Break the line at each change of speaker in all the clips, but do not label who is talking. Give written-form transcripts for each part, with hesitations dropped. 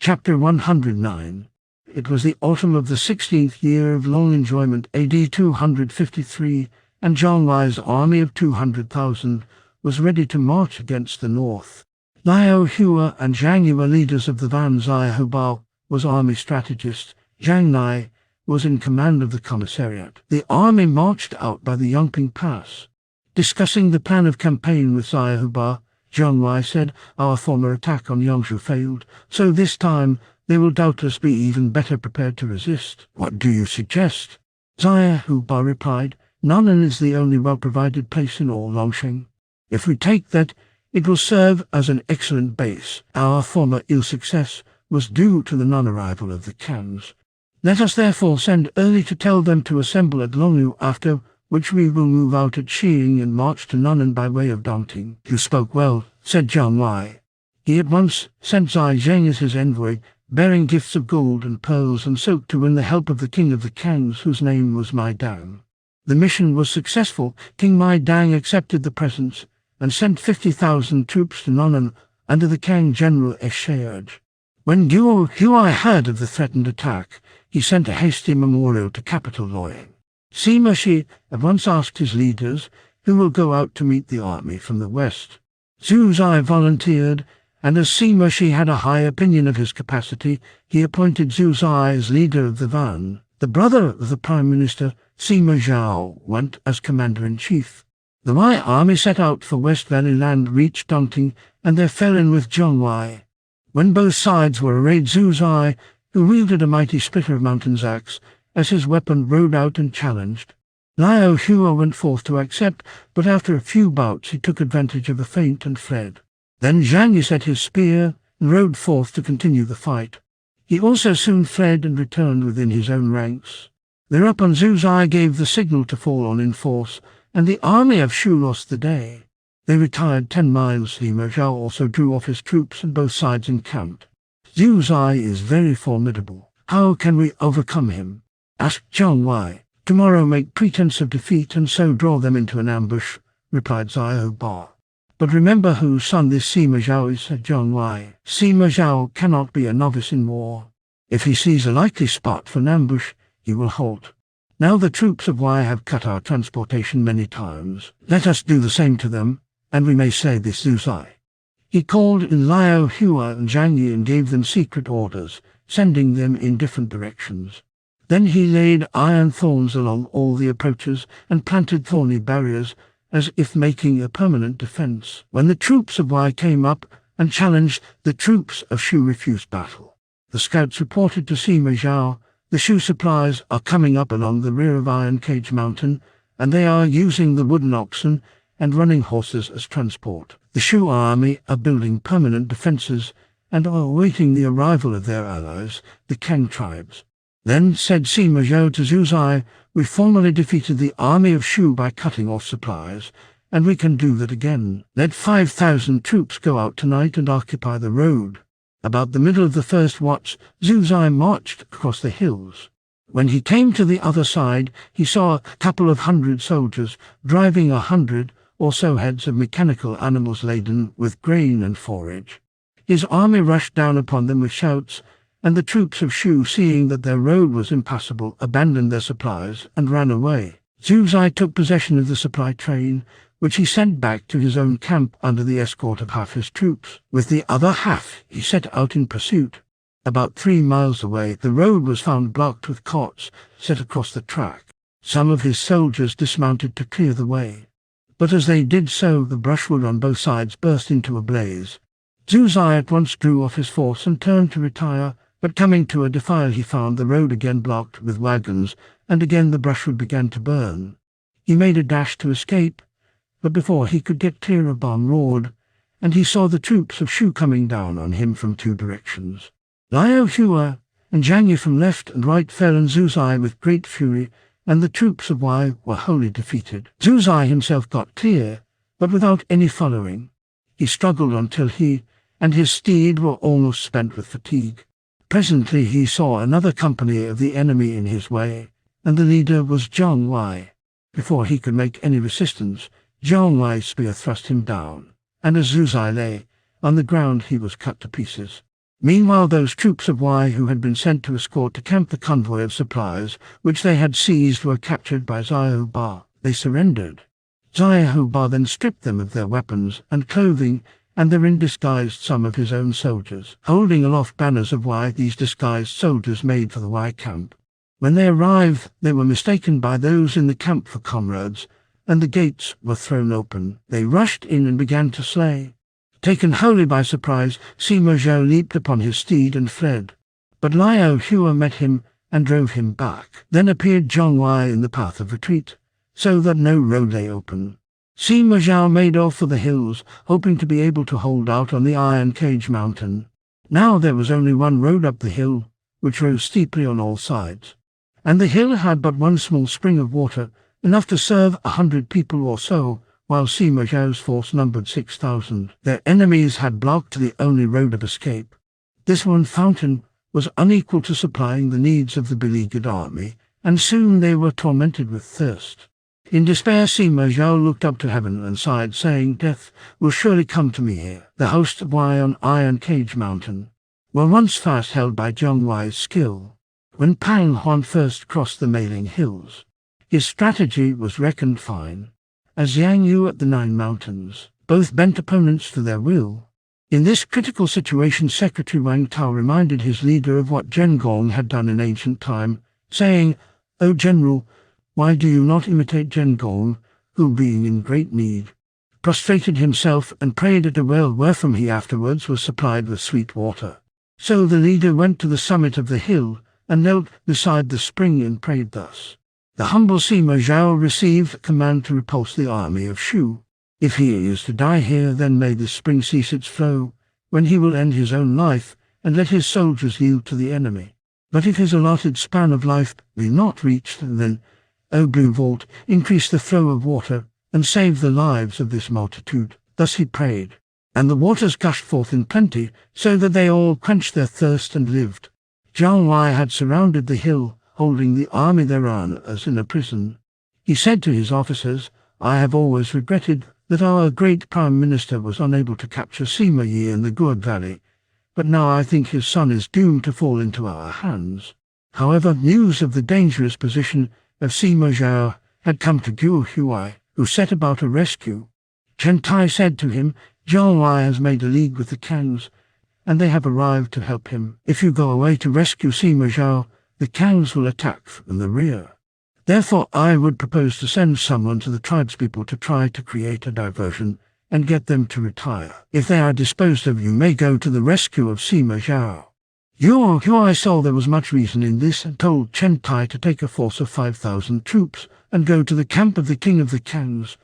Chapter 109. It was the autumn of the 16th year of long enjoyment, AD 253, and Zhang Wai's army of 200,000 was ready to march against the north. Luo Hua and Zhang Yi were leaders of the van. Xiahou Bao was army strategist. Zhang Nai was in command of the commissariat. The army marched out by the Yongping Pass. Discussing the plan of campaign with Xiahou Bao, Zhang Wai said, "Our former attack on Yangzhou failed, so this time they will doubtless be even better prepared to resist. What do you suggest?" Xiahou Bao replied, "Nan'an is the only well-provided place in all Longsheng. If we take that, it will serve as an excellent base. Our former ill success was due to the non-arrival of the Khans. Let us therefore send early to tell them to assemble at Longlu, after which we will move out at Xiying and march to Nan'an by way of Dongting." "You spoke well," said Zhang Wai. He at once sent Zai Zheng as his envoy, bearing gifts of gold and pearls and silk to win the help of the king of the Khans, whose name was Mai Dang. The mission was successful. King Mai Dang accepted the presents and sent 50,000 troops to Nan'an under the Khang general Esheaj. When Luo Hua heard of the threatened attack, he sent a hasty memorial to capital Luoyang. Sima Shi at once asked his leaders who will go out to meet the army from the west. Zhu Zai volunteered, and as Sima Shi had a high opinion of his capacity, he appointed Zhu Zai as leader of the van. The brother of the Prime Minister, Sima Zhao, went as commander-in-chief. The Wei army set out for West Valley Land, reached Dongting, and there fell in with Zhang Wai. When both sides were arrayed, Zhu Zai, who wielded a mighty splitter of mountain's axe as his weapon, rode out and challenged. Luo Hua went forth to accept, but after a few bouts he took advantage of a feint and fled. Then Zhang Yi set his spear and rode forth to continue the fight. He also soon fled and returned within his own ranks. Thereupon Zhu Zai gave the signal to fall on in force, and the army of Shu lost the day. They retired 10 miles. Sima Zhao also drew off his troops and both sides encamped. "Zhu Zai is very formidable. How can we overcome him?" asked Zhang Wai. "Tomorrow make pretense of defeat and so draw them into an ambush," replied Xiahou Bao. "But remember whose son this Sima Zhao is," said Zhang Wai. "Sima Zhao cannot be a novice in war. If he sees a likely spot for an ambush, he will halt. Now the troops of Wei have cut our transportation many times. Let us do the same to them, and we may slay this Zhu Zai." He called in Luo Hua and Zhang Yi and gave them secret orders, sending them in different directions. Then he laid iron thorns along all the approaches and planted thorny barriers, as if making a permanent defense. When the troops of Wei came up and challenged, the troops of Shu refused battle. The scouts reported to Sima Zhao, "The Shu supplies are coming up along the rear of Iron Cage Mountain, and they are using the wooden oxen and running horses as transport. The Shu army are building permanent defenses and are awaiting the arrival of their allies, the Khang tribes." Then said Sima Zhao to Zhu Zai, "We formally defeated the army of Shu by cutting off supplies, and we can do that again. Let 5,000 troops go out tonight and occupy the road." About the middle of the first watch, Zhu Zai marched across the hills. When he came to the other side, he saw a couple of 100 soldiers driving 100 or so heads of mechanical animals laden with grain and forage. His army rushed down upon them with shouts, and the troops of Shu, seeing that their road was impassable, abandoned their supplies and ran away. Zhu Zai took possession of the supply train, which he sent back to his own camp under the escort of half his troops. With the other half, he set out in pursuit. About 3 miles away, the road was found blocked with cots set across the track. Some of his soldiers dismounted to clear the way, but as they did so, the brushwood on both sides burst into a blaze. Zhu Zai at once drew off his force and turned to retire, but coming to a defile he found the road again blocked with wagons, and again the brushwood began to burn. He made a dash to escape, but before he could get clear a bomb roared, and he saw the troops of Shu coming down on him from 2 directions. Luo Hua and Zhang Yi from left and right fell, and Zhu Zai with great fury, and the troops of Wei were wholly defeated. Zhu Zai himself got clear, but without any following. He struggled until he and his steed were almost spent with fatigue. Presently he saw another company of the enemy in his way, and the leader was Zhang Wai. Before he could make any resistance, Zhang Wai's spear thrust him down, and as Zhu Zai lay on the ground he was cut to pieces. Meanwhile, those troops of Wei who had been sent to escort to camp the convoy of supplies, which they had seized, were captured by Xiahou Ba. They surrendered. Xiahou Ba then stripped them of their weapons and clothing, and therein disguised some of his own soldiers. Holding aloft banners of Wei, these disguised soldiers made for the Wei camp. When they arrived, they were mistaken by those in the camp for comrades, and the gates were thrown open. They rushed in and began to slay. Taken wholly by surprise, Sima Zhao leaped upon his steed and fled. But Liao Hua met him and drove him back. Then appeared Zhang Wei in the path of retreat, so that no road lay open. Sima Zhao made off for the hills, hoping to be able to hold out on the Iron Cage Mountain. Now there was only one road up the hill, which rose steeply on all sides. And the hill had but one small spring of water, enough to serve 100 people or so, while Sima Zhao's force numbered 6,000. Their enemies had blocked the only road of escape. This one fountain was unequal to supplying the needs of the beleaguered army, and soon they were tormented with thirst. In despair, Sima Zhao looked up to heaven and sighed, saying, "Death will surely come to me here." The host of Wei on Iron Cage Mountain were once fast held by Zhang Wei's skill. When Pang Huan first crossed the Meiling Hills, his strategy was reckoned fine. As Yang Yu at the Nine Mountains, both bent opponents to their will. In this critical situation, Secretary Wang Tao reminded his leader of what Zheng Gong had done in ancient time, saying, "O General, why do you not imitate Zheng Gong, who, being in great need, prostrated himself and prayed at a well wherefrom he afterwards was supplied with sweet water?" So the leader went to the summit of the hill and knelt beside the spring and prayed thus. The humble Sima Zhao received command to repulse the army of Shu. If he is to die here, then may the spring cease its flow, when he will end his own life and let his soldiers yield to the enemy. But if his allotted span of life be not reached, then, O Blue Vault, increase the flow of water and save the lives of this multitude. Thus he prayed, and the waters gushed forth in plenty, so that they all quenched their thirst and lived. Zhang Wei had surrounded the hill, holding the army thereon as in a prison. He said to his officers, "I have always regretted that our great Prime Minister was unable to capture Sima Yi in the Gourd Valley, but now I think his son is doomed to fall into our hands." However, news of the dangerous position of Sima Zhao had come to Guo Huai, who set about a rescue. Chen Tai said to him, "Zhang Wei has made a league with the Kangs, and they have arrived to help him. If you go away to rescue Sima Zhao, the Kangs will attack from the rear. Therefore I would propose to send someone to the tribespeople to try to create a diversion and get them to retire. If they are disposed of, you may go to the rescue of Sima Zhao." Guo Huai saw there was much reason in this and told Chen Tai to take a force of 5,000 troops and go to the camp of the king of the Kangs.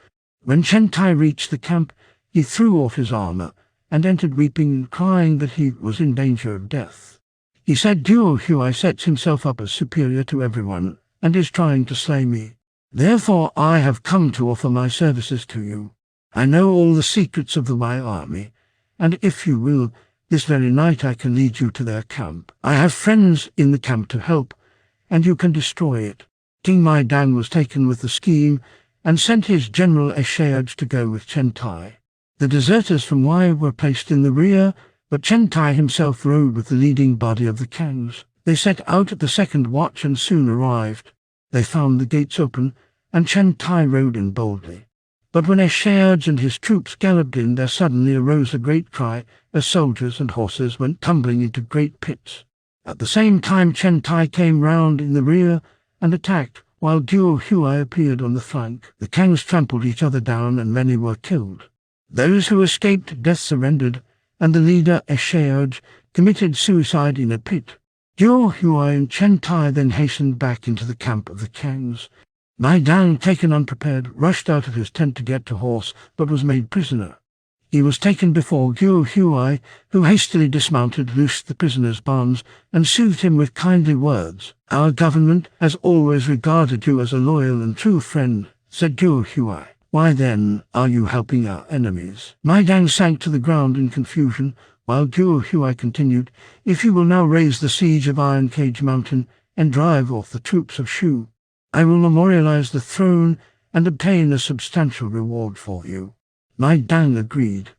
When Chen Tai reached the camp, he threw off his armor and entered weeping and crying that he was in danger of death. He said, "Guo Huai sets himself up as superior to everyone and is trying to slay me. Therefore I have come to offer my services to you. I know all the secrets of the Wei army, and if you will, this very night I can lead you to their camp. I have friends in the camp to help, and you can destroy it." King Mai Dang was taken with the scheme and sent his general Esheaj to go with Chen Tai. The deserters from Wei were placed in the rear, but Chen Tai himself rode with the leading body of the Kangs. They set out at the second watch and soon arrived. They found the gates open, and Chen Tai rode in boldly. But when Esheaj and his troops galloped in, there suddenly arose a great cry as soldiers and horses went tumbling into great pits. At the same time Chen Tai came round in the rear and attacked, while Guo Huai appeared on the flank. The Kangs trampled each other down and many were killed. Those who escaped death surrendered, and the leader Esheaj committed suicide in a pit. Guo Huai and Chen Tai then hastened back into the camp of the Kangs. Mai Dang, taken unprepared, rushed out of his tent to get to horse, but was made prisoner. He was taken before Guo Huai, who hastily dismounted, loosed the prisoner's bonds, and soothed him with kindly words. "Our government has always regarded you as a loyal and true friend," said Guo Huai. "Why then are you helping our enemies?" Mai Dang sank to the ground in confusion, while Guo Huai continued, "If you will now raise the siege of Iron Cage Mountain and drive off the troops of Shu, I will memorialize the throne and obtain a substantial reward for you." Mai Dang agreed.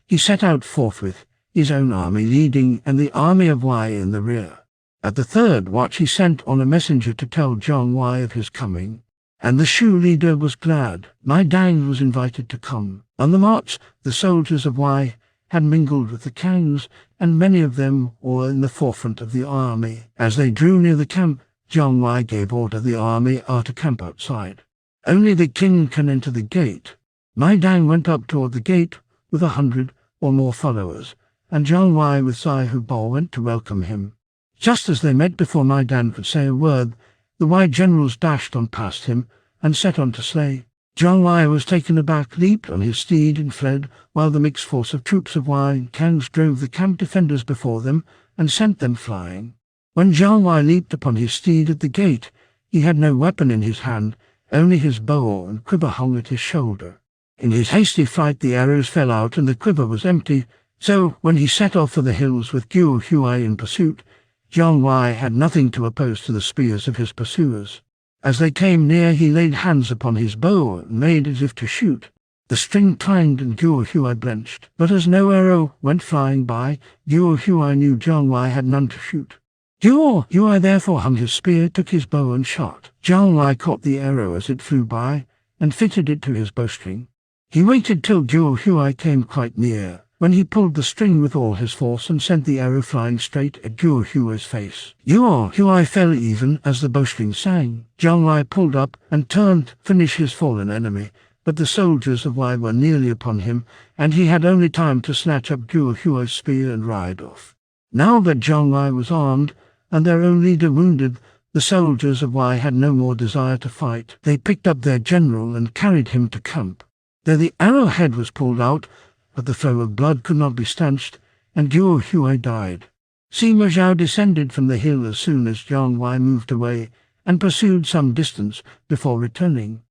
He set out forthwith, his own army leading and the army of Wei in the rear. At the third watch he sent on a messenger to tell Zhang Wei of his coming, and the Shu leader was glad. Mai Dan was invited to come. On the march, the soldiers of Wei had mingled with the Kangs, and many of them were in the forefront of the army. As they drew near the camp, Zhang Wei gave order the army are to camp outside. Only the king can enter the gate. Mai Dan went up toward the gate with 100 or more followers, and Zhang Wei with Zai Bao went to welcome him. Just as they met, before Mai Dan could say a word, the Wei generals dashed on past him and set on to slay. Zhang Wei was taken aback, leaped on his steed and fled, while the mixed force of troops of Wei and Kangs drove the camp defenders before them and sent them flying. When Zhang Wei leaped upon his steed at the gate, he had no weapon in his hand, only his bow and quiver hung at his shoulder. In his hasty flight the arrows fell out and the quiver was empty, so when he set off for the hills with Guo Huai in pursuit, Zhang Wei had nothing to oppose to the spears of his pursuers. As they came near, he laid hands upon his bow and made as if to shoot. The string twanged and Guo Huai blenched, but as no arrow went flying by, Guo Huai knew Zhang Wei had none to shoot. Guo Huai therefore hung his spear, took his bow and shot. Zhang Wei caught the arrow as it flew by and fitted it to his bowstring. He waited till Guo Huai came quite near, when he pulled the string with all his force and sent the arrow flying straight at Guo Huai's face. Guo Huai fell even as the bowstring sang. Zhang Wei pulled up and turned to finish his fallen enemy, but the soldiers of Wei were nearly upon him, and he had only time to snatch up Guo Huai's spear and ride off. Now that Zhang Wei was armed, and their own leader wounded, the soldiers of Wei had no more desire to fight. They picked up their general and carried him to camp. There the arrowhead was pulled out, but the flow of blood could not be stanched, and Guo Huai died. Sima Zhao descended from the hill as soon as Zhang Wei moved away, and pursued some distance before returning.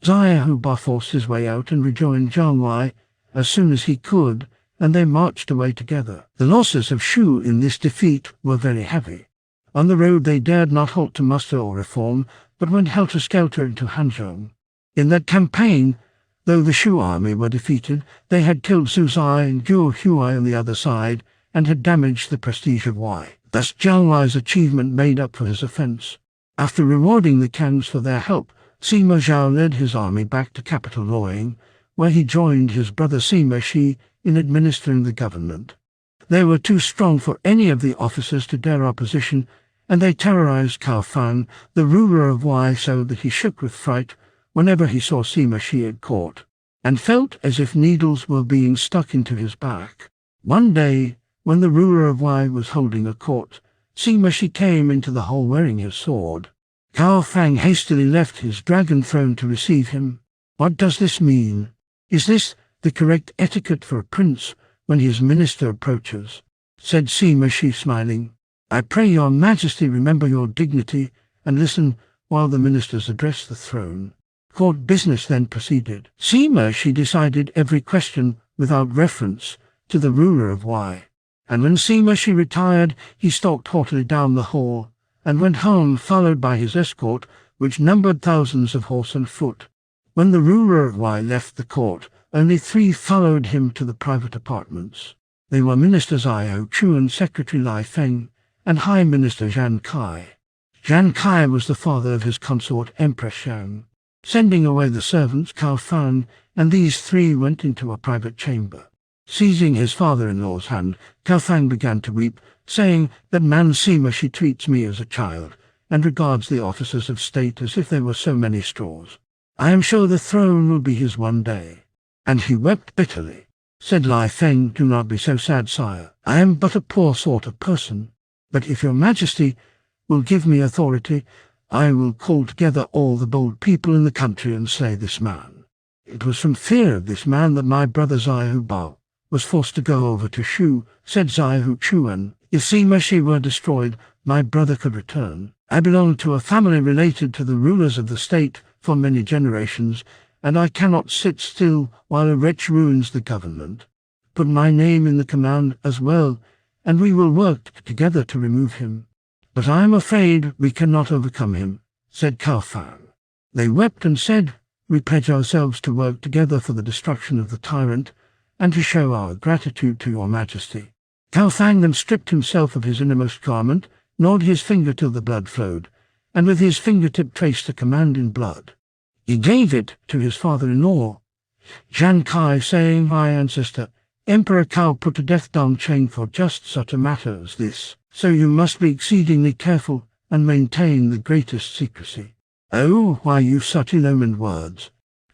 Zai Bao forced his way out and rejoined Zhang Wei as soon as he could, and they marched away together. The losses of Shu in this defeat were very heavy. On the road they dared not halt to muster or reform, but went helter-skelter into Hanzhong. In that campaign, though the Shu army were defeated, they had killed Su Zai and Guo Huai on the other side, and had damaged the prestige of Wei. Thus Zhang Wei's achievement made up for his offence. After rewarding the Kangs for their help, Sima Zhao led his army back to capital Luoying, where he joined his brother Sima Shi in administering the government. They were too strong for any of the officers to dare opposition, and they terrorized Cao Fan, the ruler of Wei, so that he shook with fright whenever he saw Sima Shi at court, and felt as if needles were being stuck into his back. One day, when the ruler of Wei was holding a court, Sima Shi came into the hall wearing his sword. Cao Fang hastily left his dragon throne to receive him. What does this mean? Is this the correct etiquette for a prince when his minister approaches? Said Sima Shi, smiling. I pray your majesty remember your dignity and listen while the ministers address the throne. Court business then proceeded. Sima Shi decided every question without reference to the ruler of Wei, and when Sima Shi retired, he stalked haughtily down the hall and went home, followed by his escort, which numbered thousands of horse and foot. When the ruler of Wei left the court, only 3 followed him to the private apartments. They were Minister Zhao Chu and Secretary Lai Feng, and High Minister Zhan Kai. Zhan Kai was the father of his consort Empress Xiang. Sending away the servants, Cao Fan and these 3 went into a private chamber. Seizing his father-in-law's hand, Cao Fan began to weep, saying that man Sima Shi treats me as a child, and regards the officers of state as if they were so many straws. I am sure the throne will be his one day. And he wept bitterly. Said Lai Feng, do not be so sad, sire. I am but a poor sort of person. But if your majesty will give me authority, I will call together all the bold people in the country and slay this man. It was from fear of this man that my brother Zai Bao was forced to go over to Shu, said Zai Chuan. If Sima Shi were destroyed, my brother could return. I belong to a family related to the rulers of the state for many generations, and I cannot sit still while a wretch ruins the government. Put my name in the command as well, and we will work together to remove him. But I am afraid we cannot overcome him, said Cao Fan. They wept and said, we pledge ourselves to work together for the destruction of the tyrant, and to show our gratitude to your majesty. Cao Fang then stripped himself of his innermost garment, gnawed his finger till the blood flowed, and with his fingertip traced the command in blood. He gave it to his father-in-law, Zhang Kai, saying, "My ancestor, Emperor Cao, put a death-down chain for just such a matter as this, so you must be exceedingly careful and maintain the greatest secrecy." "Oh, why use such ill-omened words?"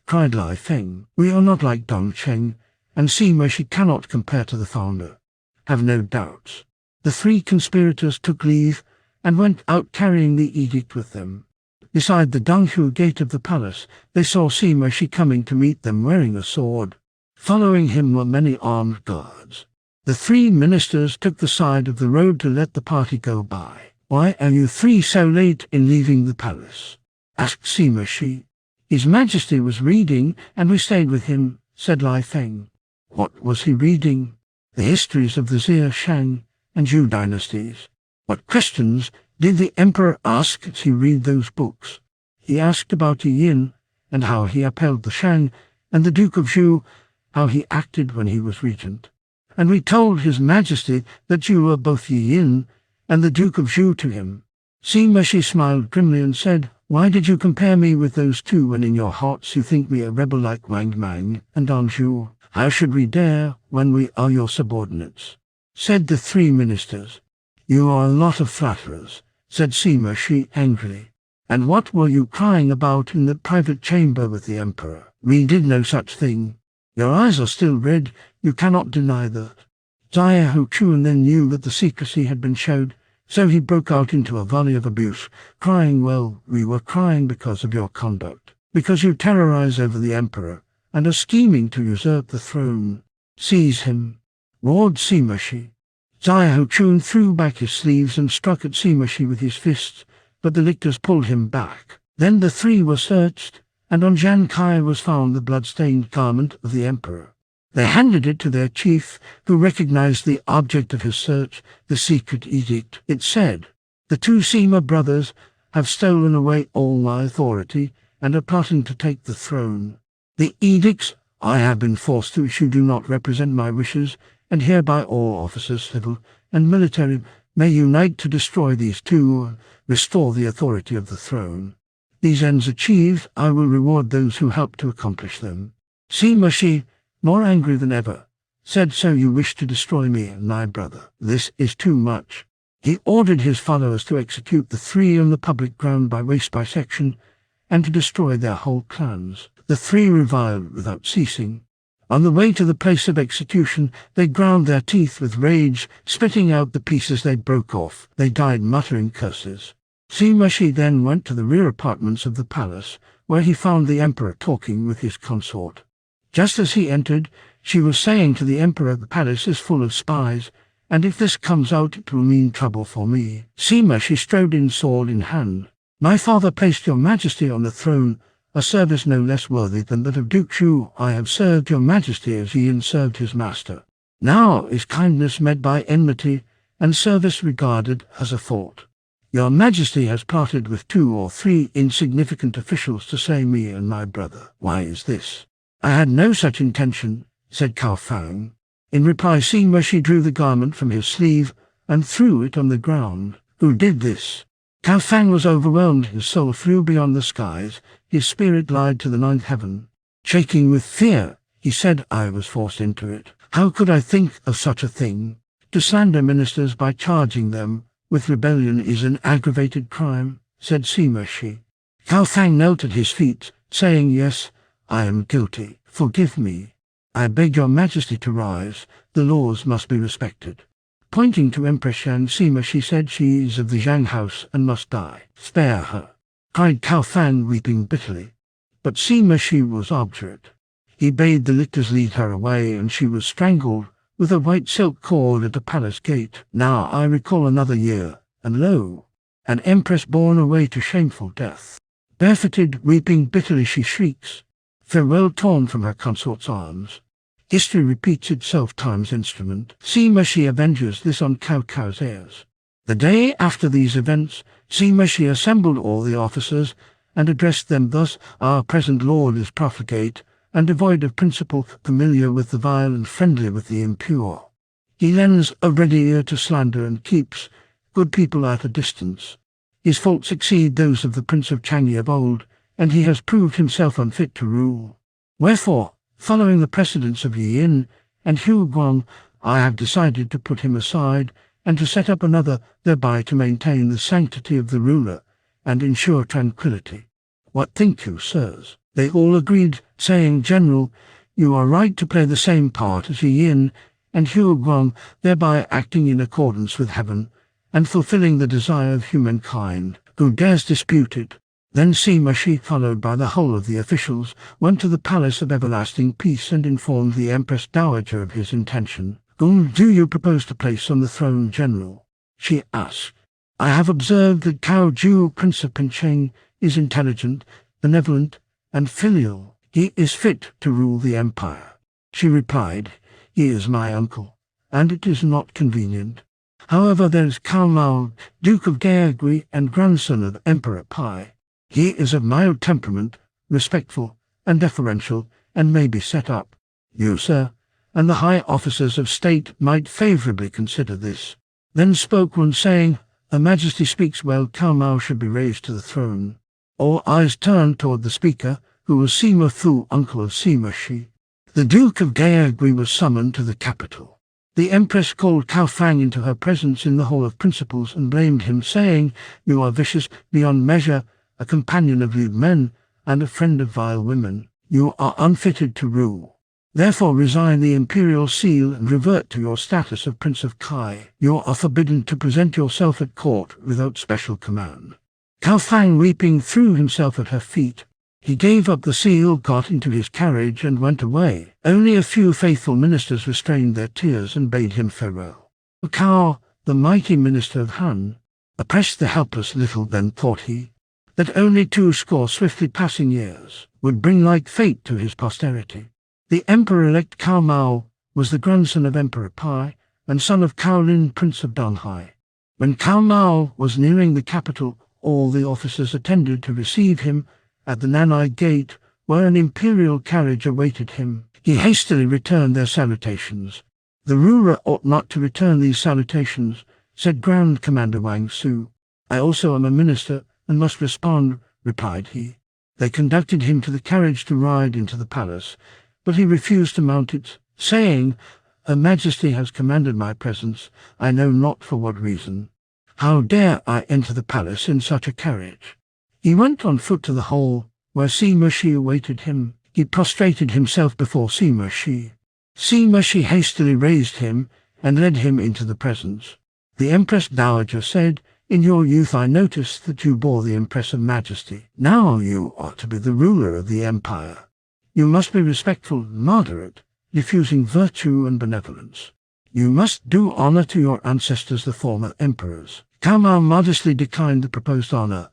cried Lai Feng. "We are not like Dong Cheng, and Sima she cannot compare to the founder." "Have no doubts." The three conspirators took leave and went out carrying the edict with them. Beside the Danghu gate of the palace, they saw Sima Shi coming to meet them wearing a sword. Following him were many armed guards. The three ministers took the side of the road to let the party go by. "Why are you three so late in leaving the palace?" asked Sima Shi. "His Majesty was reading, and we stayed with him," said Lai Feng. "What was he reading?" "The histories of the Xia, Shang, and Zhou dynasties." "What questions did the emperor ask as he read those books?" "He asked about Yin, and how he upheld the Shang, and the Duke of Zhou, how he acted when he was regent. And we told his Majesty that you were both Yin and the Duke of Zhou to him." Sima Shi smiled grimly and said, "Why did you compare me with those two when in your hearts you think me a rebel like Wang Mang and Anjou? How should we dare when we are your subordinates?" said the three ministers. "You are a lot of flatterers," said Sima Shi angrily. "And what were you crying about in the private chamber with the emperor? We did no such thing. Your eyes are still red, you cannot deny that." Zaya Huchun then knew that the secrecy had been showed, so he broke out into a volley of abuse, crying, "Well, we were crying because of your conduct, because you terrorize over the emperor and are scheming to usurp the throne." "Seize him," roared Sima Shi. Zaya Huchun threw back his sleeves and struck at Sima Shi with his fists, but the lictors pulled him back. Then the three were searched, and on Zhang Kai was found the blood-stained garment of the emperor. They handed it to their chief, who recognized the object of his search, the secret edict. It said, "The two Sima brothers have stolen away all my authority and are plotting to take the throne. The edicts I have been forced to issue do not represent my wishes, and hereby all officers, civil and military, may unite to destroy these two, restore the authority of the throne. These ends achieved, I will reward those who help to accomplish them." Sima Shi, more angry than ever, said, "So you wish to destroy me and my brother? This is too much." He ordered his followers to execute the three on the public ground by waist bisection, and to destroy their whole clans. The three reviled without ceasing. On the way to the place of execution, they ground their teeth with rage, spitting out the pieces they broke off. They died muttering curses. Sima Shi then went to the rear apartments of the palace, where he found the emperor talking with his consort. Just as he entered, she was saying to the emperor, "The palace is full of spies, and if this comes out it will mean trouble for me." Sima Shi strode in sword in hand. "My father placed your Majesty on the throne, a service no less worthy than that of Duke Zhu. I have served your Majesty as Yin served his master. Now is kindness met by enmity, and service regarded as a fault. Your Majesty has plotted with 2 or 3 insignificant officials to slay me and my brother. Why is this?" "I had no such intention," said Cao Fang. In reply, Sima Shi drew the garment from his sleeve and threw it on the ground. "Who did this?" Cao Fang was overwhelmed. His soul flew beyond the skies. His spirit lied to the 9th heaven. Shaking with fear, he said, "I was forced into it. How could I think of such a thing? To slander ministers by charging them with rebellion is an aggravated crime," said Sima Shi. Cao Fang knelt at his feet, saying, "Yes, I am guilty. Forgive me. I beg your Majesty to rise. The laws must be respected." Pointing to Empress Shang, Sima Shi said, "She is of the Zhang house and must die. Spare her," cried Cao Fang, weeping bitterly. But Sima Shi was obdurate. He bade the lictors lead her away, and she was strangled with a white silk cord at the palace gate. Now I recall another year, and lo, an empress borne away to shameful death. Barefooted, weeping bitterly, she shrieks, farewell torn from her consort's arms. History repeats itself, time's instrument. Sima Shi avenges this on Cao Cao's heirs. The day after these events, Sima Shi assembled all the officers and addressed them thus: "Our present lord is profligate and devoid of principle, familiar with the vile and friendly with the impure. He lends a ready ear to slander and keeps good people at a distance. His faults exceed those of the Prince of Changi of old, and he has proved himself unfit to rule. Wherefore, following the precedents of Yin and Luo Guanzhong, I have decided to put him aside and to set up another, thereby to maintain the sanctity of the ruler and ensure tranquility. What think you, sirs? They all agreed, saying, General, you are right to play the same part as Yin and Luo Guanzhong, thereby acting in accordance with heaven and fulfilling the desire of humankind. Who dares dispute it? Then Sima Shi, followed by the whole of the officials, went to the Palace of Everlasting Peace and informed the Empress Dowager of his intention. Whom do you propose to place on the throne, General? She asked. I have observed that Cao Ju, Prince of Pinyin, is intelligent, benevolent, and filial. He is fit to rule the empire. She replied, He is my uncle, and it is not convenient. However, there is Cao Mao, Duke of Gaegui and grandson of Emperor Pai. He is of mild temperament, respectful and deferential, and may be set up. You, sir, and the high officers of state might favourably consider this. Then spoke one, saying, Her Majesty speaks well, Cao Mao should be raised to the throne. All eyes turned toward the speaker, who was Sima Fu, uncle of Sima Shi. The Duke of Gaegui was summoned to the capital. The Empress called Cao Fang into her presence in the Hall of Principals and blamed him, saying, You are vicious beyond measure, a companion of lewd men, and a friend of vile women. You are unfitted to rule. Therefore resign the imperial seal and revert to your status of Prince of Kai. You are forbidden to present yourself at court without special command. Cao Fang, weeping, threw himself at her feet. He gave up the seal, got into his carriage, and went away. Only a few faithful ministers restrained their tears and bade him farewell. Cao, the mighty minister of Han, oppressed the helpless little, then thought he, that only 20 swiftly passing years would bring like fate to his posterity. The emperor-elect Cao Mao was the grandson of Emperor Pai and son of Cao Lin, Prince of Donghai. When Cao Mao was nearing the capital, all the officers attended to receive him at the Nanai Gate, where an imperial carriage awaited him. He hastily returned their salutations. The ruler ought not to return these salutations, said Grand Commander Wang Su. I also am a minister, and must respond, replied he. They conducted him to the carriage to ride into the palace, but he refused to mount it, saying, Her Majesty has commanded my presence, I know not for what reason. How dare I enter the palace in such a carriage? He went on foot to the hall, where Sima Shi awaited him. He prostrated himself before Sima Shi. Sima Shi hastily raised him and led him into the presence. The Empress Dowager said, In your youth I noticed that you bore the impress of majesty. Now you are to be the ruler of the empire. You must be respectful and moderate, diffusing virtue and benevolence. You must do honor to your ancestors, the former emperors. Cao Mao modestly declined the proposed honor,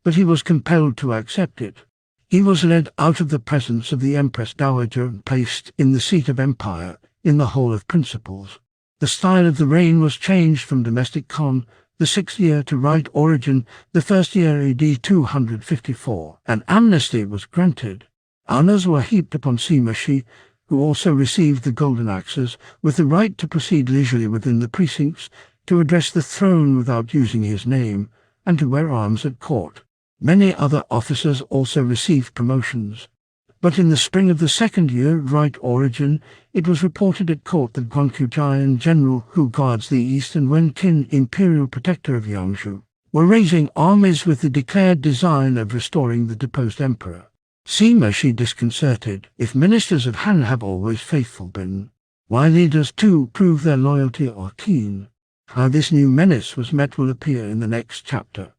but he was compelled to accept it. He was led out of the presence of the Empress Dowager and placed in the seat of empire in the Hall of Principals. The style of the reign was changed from domestic Con, the 6th year, to right origin, the 1st year AD 254. An amnesty was granted. Honors were heaped upon Sima Shi, who also received the golden axes, with the right to proceed leisurely within the precincts, to address the throne without using his name, and to wear arms at court. Many other officers also received promotions. But in the spring of the 2nd year, right origin, it was reported at court that Guangqiu Jian, general who guards the east, and Wen Qin, imperial protector of Yangzhou, were raising armies with the declared design of restoring the deposed emperor. Sima Shi disconcerted. If ministers of Han have always faithful been, why leaders too prove their loyalty or keen? How this new menace was met will appear in the next chapter.